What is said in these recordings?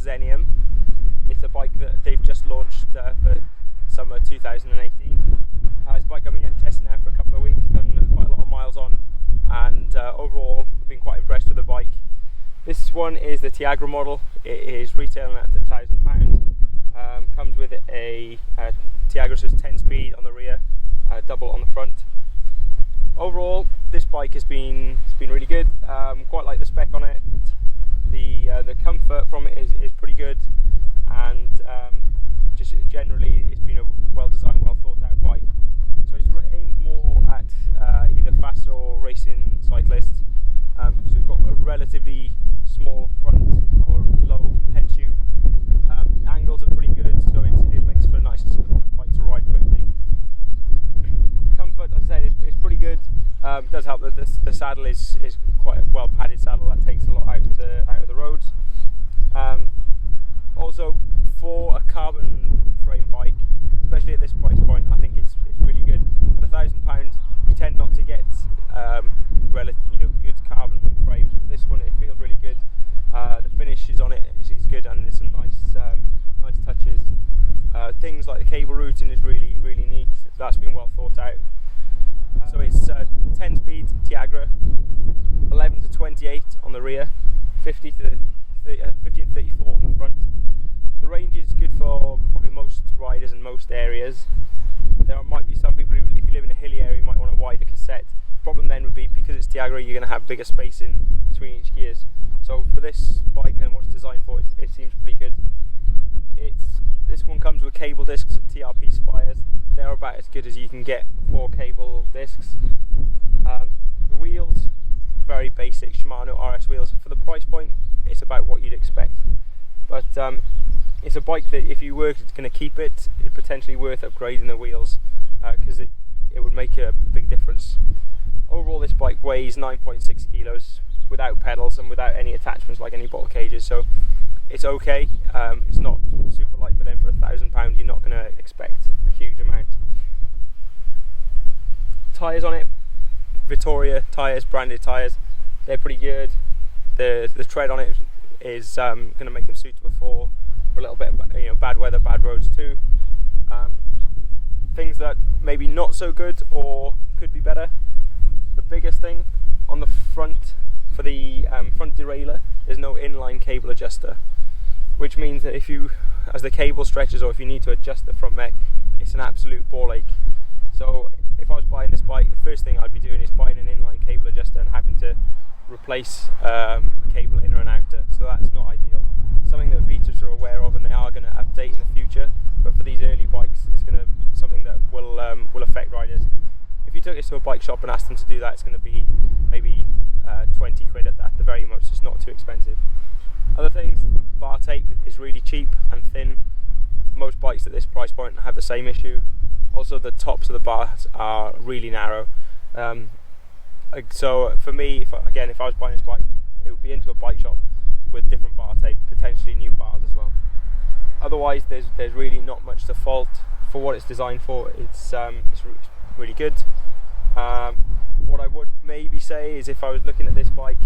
Zenium. It's a bike that they've just launched for summer 2018. It's a bike I've been testing now for a couple of weeks, done quite a lot of miles on, and overall I've been quite impressed with the bike. This one is the Tiagra model. It is retailing at £1,000. Comes with a Tiagra, so it's 10 speed on the rear, double on the front. Overall, this bike has been really good. Quite like the spec on it. The comfort from it is pretty good, and just generally it's been a well designed, well thought out bike. So it's aimed more at either faster or racing cyclists. So it's got a relatively small front or low head tube. Angles are pretty good, so it makes for a nice bike to ride quickly. Comfort, as I said, is pretty good. It does help that the saddle is quite a well padded saddle that takes a lot out of the roads. Also, for a carbon frame bike, especially at this price point, I think it's really good. At £1,000, you tend not to get good carbon frames, but this one, it feels really good. The finishes on it is good, and there's some nice touches. Things like the cable routing is really neat. That's been well thought out. So it's 10 speed Tiagra, 11 to 28 on the rear, 50 and 34 on the front. The range is good for probably most riders in most areas. There might be some people, if you live in a hilly area, you might want a wider cassette. Problem then would be, because it's Tiagra, you're going to have bigger spacing between each gears. So for this bike and what it's designed for, it seems pretty good. This one comes with cable discs, TRP spires. They're about as good as you can get for cable discs. The wheels, very basic Shimano RS wheels. For the price point, it's about what you'd expect. But it's a bike that if you were going to keep it, it's potentially worth upgrading the wheels, because it would make a big difference. Overall, this bike weighs 9.6 kilos without pedals and without any attachments like any bottle cages, so it's okay. It's not super light, but then for £1,000 you're not going to expect a huge amount. Tyres on it, Vittoria tyres, branded tyres, they're pretty good. The tread on it is going to make them suitable for a little bit of bad weather, bad roads too. Things that maybe not so good or could be better. The biggest thing on the front, for the front derailleur, there's no inline cable adjuster, which means that as the cable stretches, or if you need to adjust the front mech, it's an absolute ball ache. So if I was buying this bike, the first thing I'd be doing is buying an inline cable adjuster and having to replace a cable inner and outer. So that's not ideal. Something that Vitus are aware of, and they are going to update in the future. But for these early bikes, it's going to something that will affect riders. If you took this to a bike shop and asked them to do that, it's going to be maybe 20 quid at the very most. It's not too expensive. Other things, bar tape is really cheap and thin. Most bikes at this price point have the same issue. Also, the tops of the bars are really narrow. So for me, if I was buying this bike, it would be into a bike shop with different bar tape, potentially new bars as well. Otherwise, there's really not much to fault for what it's designed for. It's really good. What I would maybe say is, if I was looking at this bike,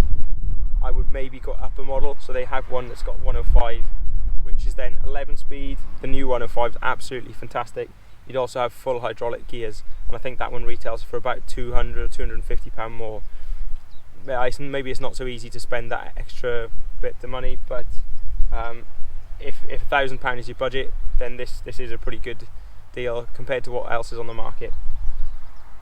I would maybe go up a model. So they have one that's got 105, which is then 11 speed. The new 105 is absolutely fantastic. You'd also have full hydraulic gears, and I think that one retails for about £200 or £250 more. Maybe it's not so easy to spend that extra bit of money, but if £1,000 is your budget, then this is a pretty good deal compared to what else is on the market.